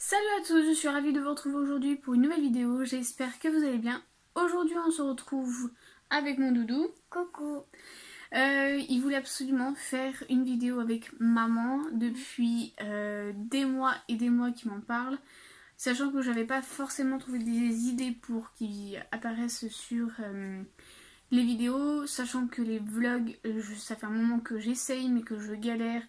Salut à tous, je suis ravie de vous retrouver aujourd'hui pour une nouvelle vidéo, j'espère que vous allez bien. Aujourd'hui on se retrouve avec mon doudou. Coucou. Il voulait absolument faire une vidéo avec maman depuis des mois et des mois qu'il m'en parle. Sachant que j'avais pas forcément trouvé des idées pour qu'ils apparaissent sur les vidéos. Sachant que les vlogs, ça fait un moment que j'essaye mais que je galère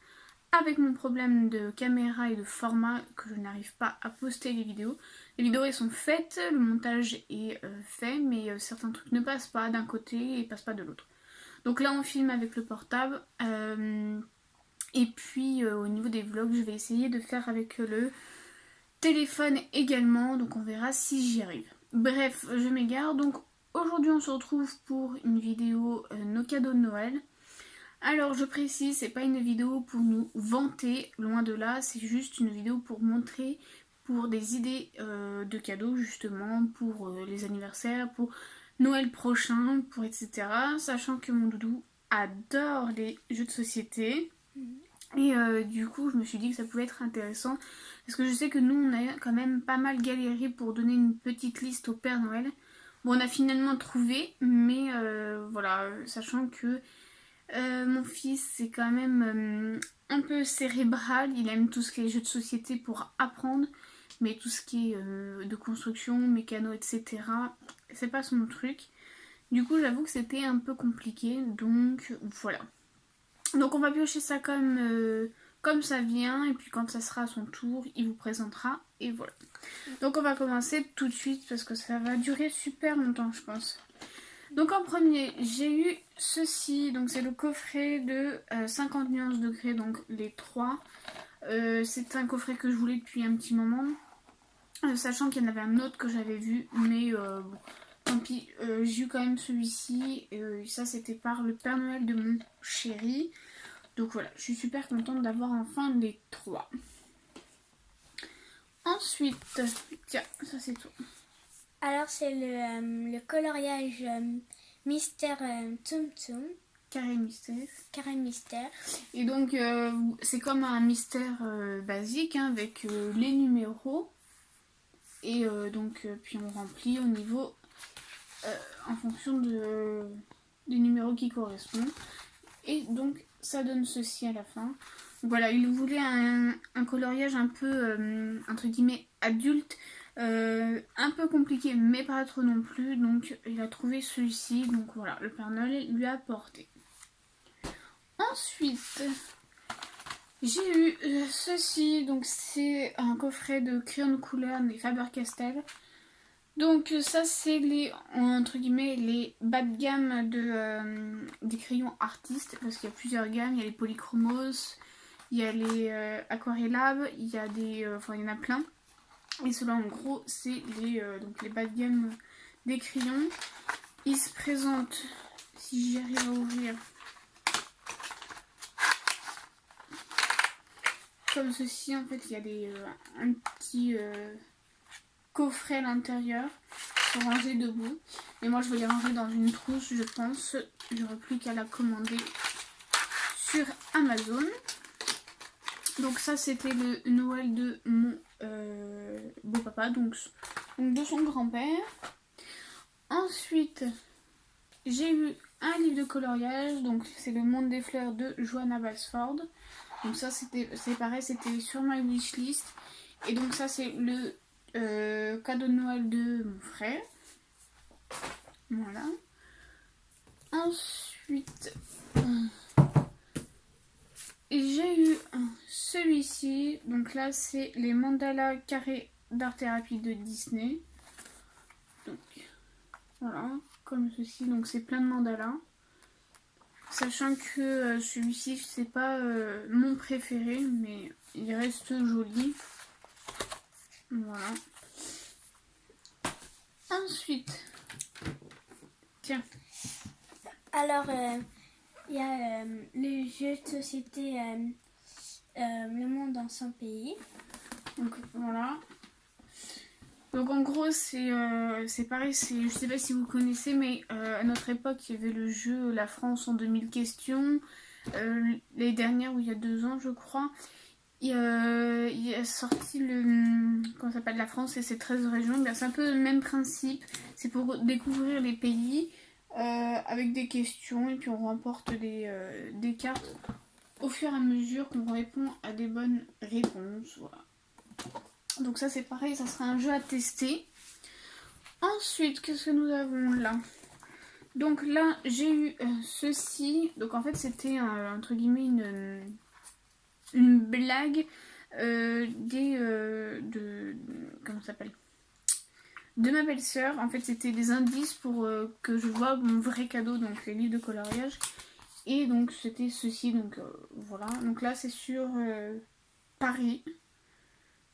avec mon problème de caméra et de format que je n'arrive pas à poster les vidéos. Les vidéos elles sont faites, le montage est fait, mais certains trucs ne passent pas d'un côté et passent pas de l'autre. Donc là on filme avec le portable. Et puis au niveau des vlogs, je vais essayer de faire avec le téléphone également. Donc on verra si j'y arrive. Bref, je m'égare. Donc aujourd'hui on se retrouve pour une vidéo nos cadeaux de Noël. Alors je précise, c'est pas une vidéo pour nous vanter, loin de là, c'est juste une vidéo pour montrer pour des idées de cadeaux justement, pour les anniversaires, pour Noël prochain, pour etc. Sachant que mon doudou adore les jeux de société. Et du coup je me suis dit que ça pouvait être intéressant parce que je sais que nous on a quand même pas mal galéré pour donner une petite liste au Père Noël. Bon on a finalement trouvé, mais voilà, sachant que mon fils c'est quand même un peu cérébral, il aime tout ce qui est jeux de société pour apprendre, mais tout ce qui est de construction, mécano, etc. c'est pas son truc. Du coup j'avoue que c'était un peu compliqué, donc voilà. Donc on va piocher ça comme ça vient, et puis quand ça sera à son tour, il vous présentera, et voilà. Donc on va commencer tout de suite parce que ça va durer super longtemps je pense. Donc en premier, j'ai eu ceci, donc c'est le coffret de 50 nuances degrés, donc les 3. C'est un coffret que je voulais depuis un petit moment, sachant qu'il y en avait un autre que j'avais vu, mais bon, tant pis, j'ai eu quand même celui-ci, ça c'était par le Père Noël de mon chéri. Donc voilà, je suis super contente d'avoir enfin les 3. Ensuite, tiens, ça c'est tout. Alors c'est le coloriage Mystère Tsum Tsum, Carré mystère. carré mystère. Et donc c'est comme un mystère basique hein, avec les numéros. Et donc puis on remplit au niveau en fonction des numéros qui correspondent. Et donc ça donne ceci à la fin. Donc voilà, il voulait un coloriage un peu entre guillemets adulte. Un peu compliqué mais pas trop non plus, donc il a trouvé celui-ci, donc voilà, le Père Noël lui a apporté. Ensuite j'ai eu ceci, donc c'est un coffret de crayons de couleur des Faber-Castell. Donc ça c'est les entre guillemets les bas de gamme des crayons artistes, parce qu'il y a plusieurs gammes, il y a les polychromos, il y a les aquarellab, il y a des enfin il y en a plein. Et cela en gros c'est donc les bas de gamme des crayons. Ils se présentent, si j'y arrive à ouvrir, comme ceci. En fait il y a un petit coffret à l'intérieur pour ranger debout. Et moi je vais les ranger dans une trousse je pense. J'aurai plus qu'à la commander sur Amazon. Donc ça c'était le Noël de mon beau-papa, donc de son grand-père. Ensuite j'ai eu un livre de coloriage, donc c'est le Monde des fleurs de Johanna Basford. Donc ça c'est pareil, c'était sur ma wishlist. Et donc ça c'est le cadeau de Noël de mon frère. Voilà. Ensuite j'ai eu celui-ci. Donc là c'est les mandalas carrés d'art thérapie de Disney. Donc voilà, comme ceci. Donc c'est plein de mandalas. Sachant que celui-ci c'est pas mon préféré, mais il reste joli. Voilà. Ensuite, tiens. Alors il y a le jeu de société Le Monde dans son pays. Donc voilà. Donc en gros c'est pareil, je sais pas si vous connaissez, mais à notre époque il y avait le jeu La France en 2000 questions. Les dernières, ou il y a 2 ans je crois, il a sorti comment ça s'appelle, la France et ses 13 régions. Bien, c'est un peu le même principe. C'est pour découvrir les pays avec des questions et puis on remporte des cartes au fur et à mesure qu'on répond à des bonnes réponses. Voilà. Donc ça c'est pareil, ça sera un jeu à tester. Ensuite, qu'est-ce que nous avons là? Donc là, j'ai eu ceci. Donc en fait, c'était entre guillemets une blague comment ça s'appelle? De ma belle-sœur. En fait, c'était des indices pour que je vois mon vrai cadeau, donc les livres de coloriage. Et donc c'était ceci, donc voilà. Donc là, c'est sur Paris.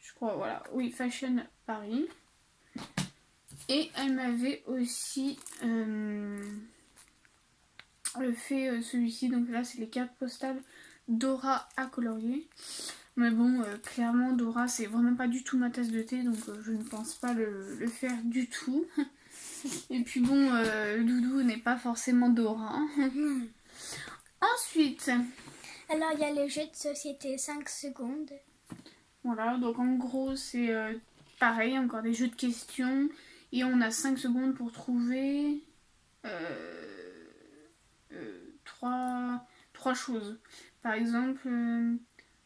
Je crois, voilà. Oui, Fashion Paris. Et elle m'avait aussi fait celui-ci. Donc là, c'est les cartes postales Dora à colorier. Mais bon, clairement, Dora, c'est vraiment pas du tout ma tasse de thé. Donc je ne pense pas le faire du tout. Et puis bon, le doudou n'est pas forcément Dora. Ensuite... Alors, il y a le jeu de société 5 secondes. Voilà, donc en gros, c'est pareil, encore des jeux de questions. Et on a 5 secondes pour trouver trois choses. Par exemple,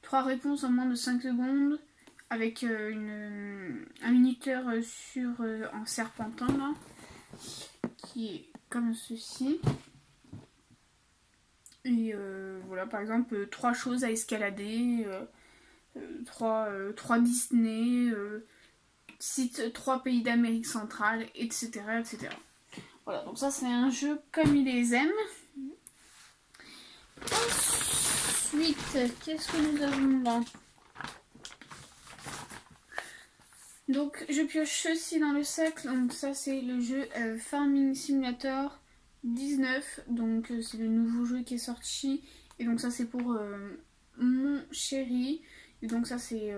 3 réponses en moins de 5 secondes avec un minuteur en serpentin là, qui est comme ceci. Et voilà, par exemple, 3 choses à escalader, 3 Disney, cite 3 pays d'Amérique centrale, etc., etc. Voilà, donc ça c'est un jeu comme il les aime. Ensuite, qu'est-ce que nous avons là? Donc je pioche ceci dans le sac. Donc ça c'est le jeu Farming Simulator 19. Donc c'est le nouveau jeu qui est sorti. Et donc ça c'est pour mon chéri. Et donc ça c'est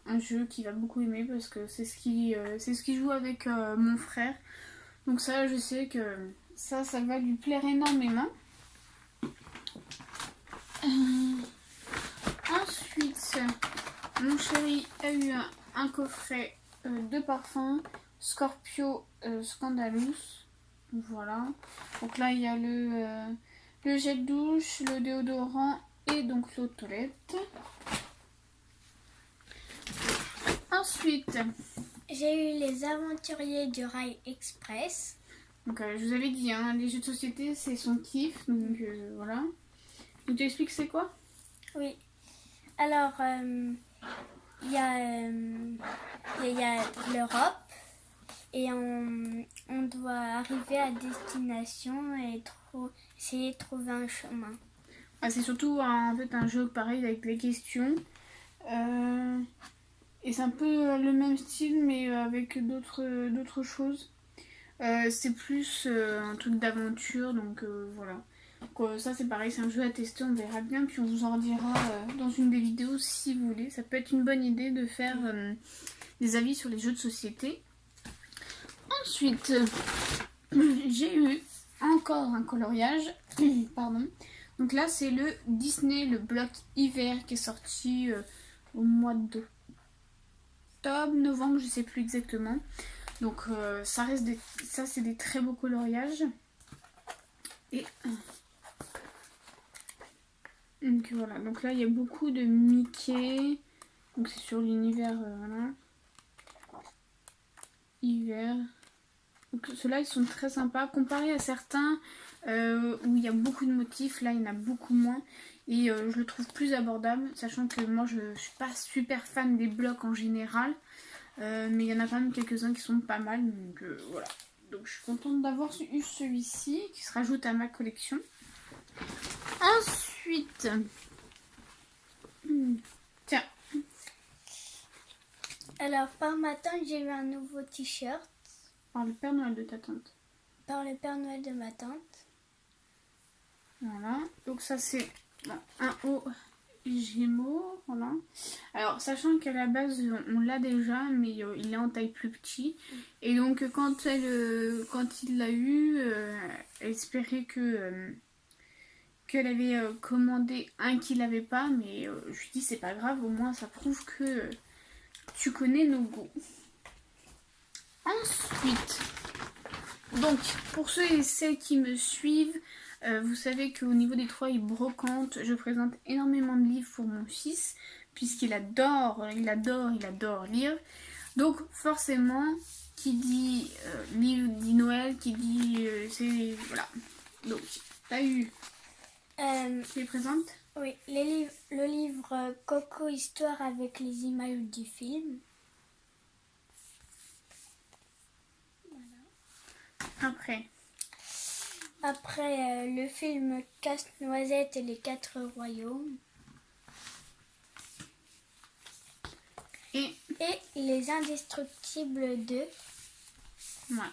un jeu qu'il va beaucoup aimer parce que c'est ce qu'il joue avec mon frère. Donc ça je sais que ça va lui plaire énormément. Ensuite, mon chéri a eu un coffret de parfums Scorpio Scandalous. Voilà. Donc là il y a le gel douche, le déodorant et donc l'eau de toilette. Ensuite, j'ai eu les aventuriers du Rail Express. Donc je vous avais dit, hein, les jeux de société c'est son kiff. Donc voilà. Donc tu expliques c'est quoi? Oui. Alors, il y a l'Europe et on doit arriver à destination et essayer de trouver un chemin. Ah, c'est surtout en fait un jeu pareil avec des questions. Et c'est un peu le même style mais avec d'autres choses. C'est plus un truc d'aventure, donc voilà. Donc, ça c'est pareil, c'est un jeu à tester, on verra bien, puis on vous en redira dans une des vidéos si vous voulez. Ça peut être une bonne idée de faire des avis sur les jeux de société. Ensuite, j'ai eu encore un coloriage, pardon. Donc là c'est le Disney, le bloc hiver qui est sorti au mois d'octobre, novembre, je sais plus exactement. Donc ça c'est des très beaux coloriages. Et donc voilà, donc là il y a beaucoup de Mickey. Donc c'est sur l'univers voilà. Hiver. Donc ceux-là ils sont très sympas. Comparé à certains où il y a beaucoup de motifs, là il y en a beaucoup moins. Et je le trouve plus abordable, sachant que moi je suis pas super fan des blocs en général. Mais il y en a quand même quelques-uns qui sont pas mal, donc voilà. Donc je suis contente d'avoir eu celui-ci qui se rajoute à ma collection. Ensuite, tiens. Alors par ma tante j'ai eu un nouveau t-shirt. Par le Père Noël de ta tante. Par le Père Noël de ma tante. Voilà, donc ça c'est un haut Gémeaux, voilà. Alors sachant qu'à la base on l'a déjà, mais il est en taille plus petit. Et donc quand il l'a eu, elle espérait qu'elle avait commandé un qui l'avait pas, mais je lui dis c'est pas grave, au moins ça prouve que tu connais nos goûts. Ensuite, donc pour ceux et celles qui me suivent, vous savez qu'au niveau des trouvailles brocantes, je présente énormément de livres pour mon fils, puisqu'il adore lire. Donc forcément, qui dit livre dit Noël, qui dit c'est voilà. Donc t'as eu, tu les présentes? Oui, le livre Coco Histoire avec les images du film. Après, le film Casse-Noisette et les 4 royaumes. Et Les Indestructibles 2. voilà.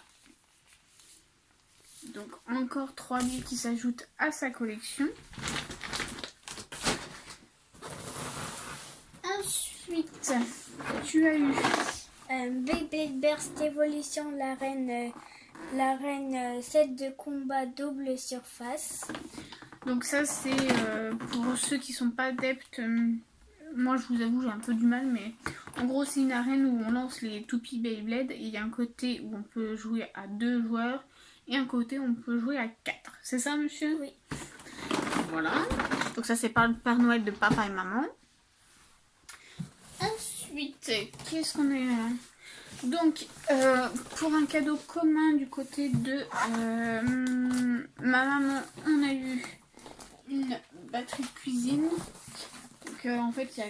Donc encore 3 livres qui s'ajoutent à sa collection. Ensuite, tu as eu Beyblade Burst Evolution, la reine 7 de combat double surface. Donc ça c'est pour ceux qui sont pas adeptes. Moi je vous avoue j'ai un peu du mal, mais en gros c'est une arène où on lance les toupies Beyblade et il y a un côté où on peut jouer à 2 joueurs et un côté où on peut jouer à 4. C'est ça monsieur? Oui. Voilà. Donc ça c'est par le Père Noël de papa et maman. Ensuite, qu'est-ce qu'on a eu? Donc, pour un cadeau commun du côté de ma maman, on a eu une batterie de cuisine. Donc, en fait, il y a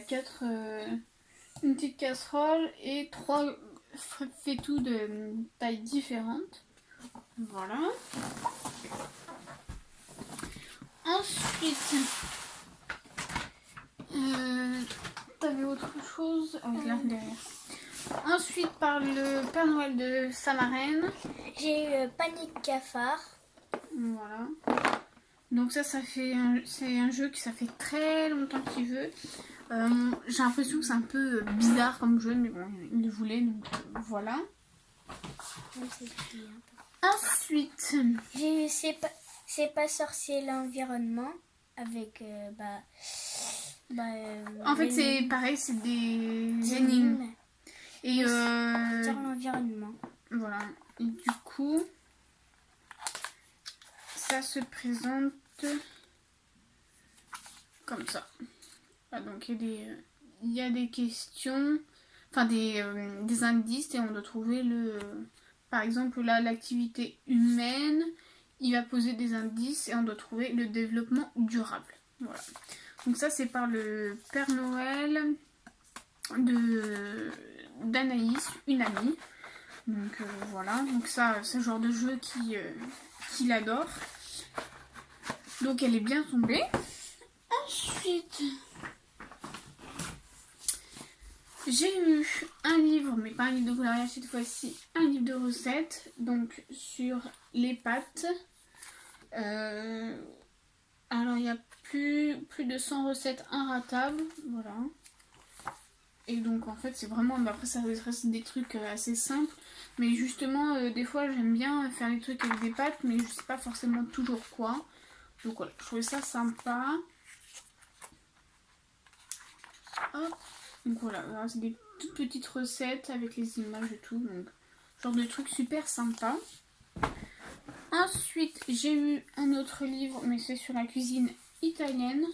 une petite casserole et 3 fétous de tailles différentes. Voilà. Ensuite, t'avais autre chose? Ah oui, là, derrière. Ensuite, par le Père Noël de sa marraine, j'ai eu Panique Cafard. Voilà. Donc c'est un jeu qui ça fait très longtemps qu'il veut. J'ai l'impression que c'est un peu bizarre comme jeu, mais bon, il le voulait, donc voilà. Ensuite, j'ai eu C'est pas sorcier l'environnement avec en fait c'est pareil, c'est des énigmes. Et sur l'environnement. Voilà. Et du coup, ça se présente comme ça. Ah, donc il y a des questions, enfin des indices et on doit trouver par exemple là l'activité humaine. Il va poser des indices et on doit trouver le développement durable. Voilà. Donc ça c'est par le Père Noël d'Anaïs, une amie. Donc voilà, donc ça c'est le genre de jeu qu'il adore. Donc elle est bien tombée. Ensuite, j'ai eu un livre, mais pas un livre de coloriage cette fois-ci, un livre de recettes, donc sur les pâtes. Alors il y a plus de 100 recettes inratables, voilà. Et donc en fait c'est vraiment, après ça reste des trucs assez simples, mais justement des fois j'aime bien faire des trucs avec des pâtes, mais je sais pas forcément toujours quoi. Donc voilà, je trouvais ça sympa. Hop. Donc voilà, c'est des toutes petites recettes avec les images et tout, donc genre de trucs super sympas. Ensuite j'ai eu un autre livre, mais c'est sur la cuisine italienne.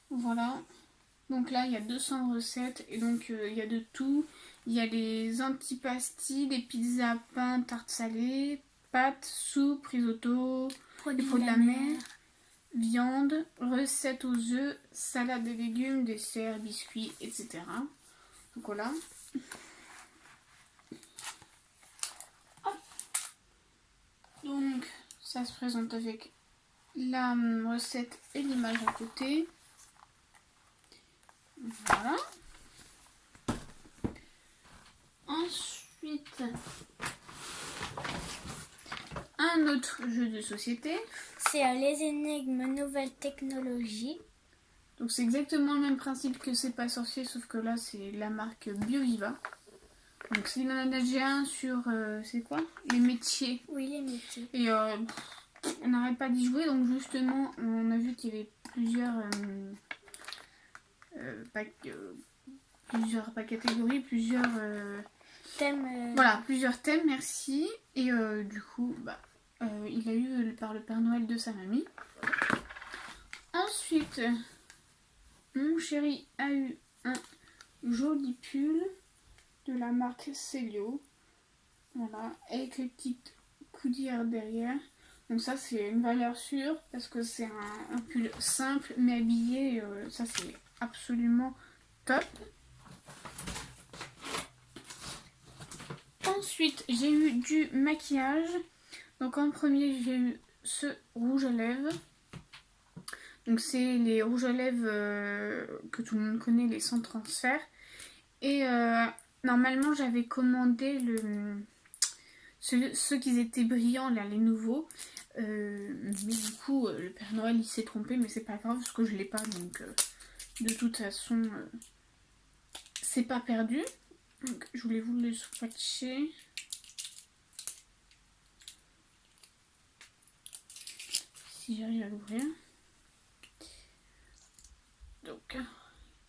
Voilà. Donc là il y a 200 recettes et donc il y a de tout. Il y a des antipasti, des pizzas, pain, tartes salées, pâtes, soupe, risotto, des produits de la mer, viande, recettes aux œufs, salade de légumes, desserts, biscuits, etc. Donc voilà. Hop. Donc ça se présente avec la recette et l'image à côté. Voilà. Ensuite, un autre jeu de société. C'est les énigmes nouvelles technologies. Donc c'est exactement le même principe que C'est pas sorcier, sauf que là c'est la marque BioViva. Donc il en a déjà un sur, c'est quoi? Les métiers. Oui, les métiers. Et on n'arrête pas d'y jouer. Donc justement, on a vu qu'il y avait plusieurs catégories, plusieurs thèmes. Voilà, plusieurs thèmes, merci. Et du coup, il a eu par le Père Noël de sa mamie. Ensuite, mon chéri a eu un joli pull de la marque Celio. Voilà, avec les petites coudières derrière. Donc ça, c'est une valeur sûre parce que c'est un pull simple mais habillé. Ça, c'est absolument top. Ensuite, j'ai eu du maquillage. Donc en premier, j'ai eu ce rouge à lèvres. Donc c'est les rouges à lèvres que tout le monde connaît, les sans transfert. Et normalement, j'avais commandé ceux qui étaient brillants, là, les nouveaux. Mais du coup, le Père Noël, il s'est trompé, mais c'est pas grave parce que je l'ai pas. Donc de toute façon, c'est pas perdu. Donc, je voulais vous le swatcher. Si j'arrive à l'ouvrir. Donc,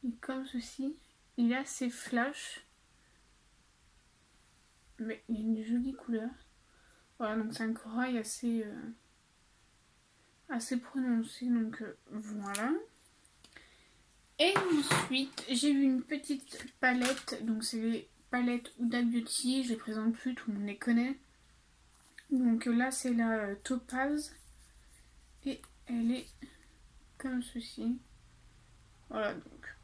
il est comme ceci. Il est assez flash. Mais il y a une jolie couleur. Voilà, donc c'est un corail assez prononcé. Donc, voilà. Et ensuite, j'ai eu une petite palette. Donc, c'est les palettes Huda Beauty. Je les présente plus, tout le monde les connaît. Donc là, c'est la Topaz. Et elle est comme ceci. Voilà, donc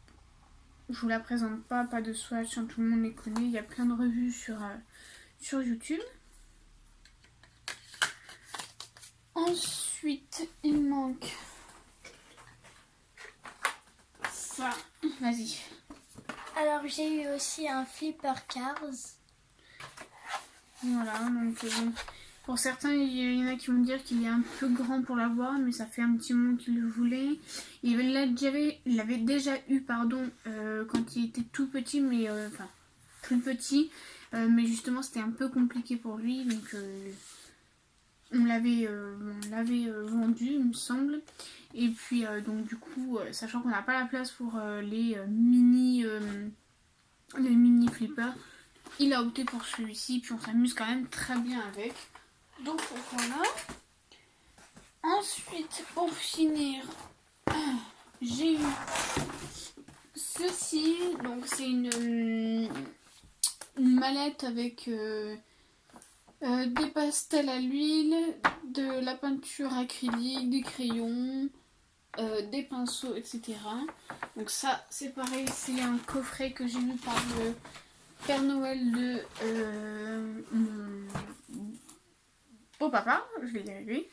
je vous la présente pas de swatch, hein, tout le monde les connaît. Il y a plein de revues sur YouTube. Ensuite, il manque ça. Vas-y. Alors j'ai eu aussi un flipper cars. Voilà, donc pour certains, il y en a qui vont dire qu'il est un peu grand pour l'avoir, mais ça fait un petit moment qu'il le voulait. Il l'avait déjà eu, quand il était tout petit, mais enfin plus petit, mais justement c'était un peu compliqué pour lui, donc on l'avait vendu, il me semble. Et puis donc du coup, sachant qu'on n'a pas la place pour les mini flippers, il a opté pour celui-ci, puis on s'amuse quand même très bien avec. Donc voilà. Ensuite, pour finir, j'ai eu ceci. Donc c'est une mallette avec des pastels à l'huile, de la peinture acrylique, des crayons, des pinceaux, etc. Donc ça, c'est pareil, c'est un coffret que j'ai eu par le Père Noël de mon papa, je vais y arriver.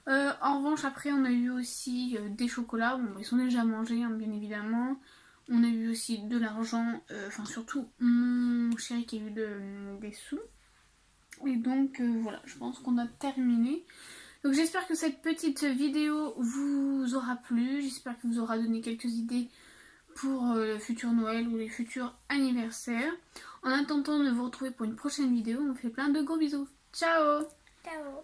En revanche, après, on a eu aussi des chocolats. Bon, ils sont déjà mangés, hein, bien évidemment. On a eu aussi de l'argent, enfin surtout mon chéri qui a eu des sous. Et donc voilà, je pense qu'on a terminé. Donc j'espère que cette petite vidéo vous aura plu. J'espère que vous aura donné quelques idées pour le futur Noël ou les futurs anniversaires. En attendant de vous retrouver pour une prochaine vidéo, on vous fait plein de gros bisous. Ciao! Ciao.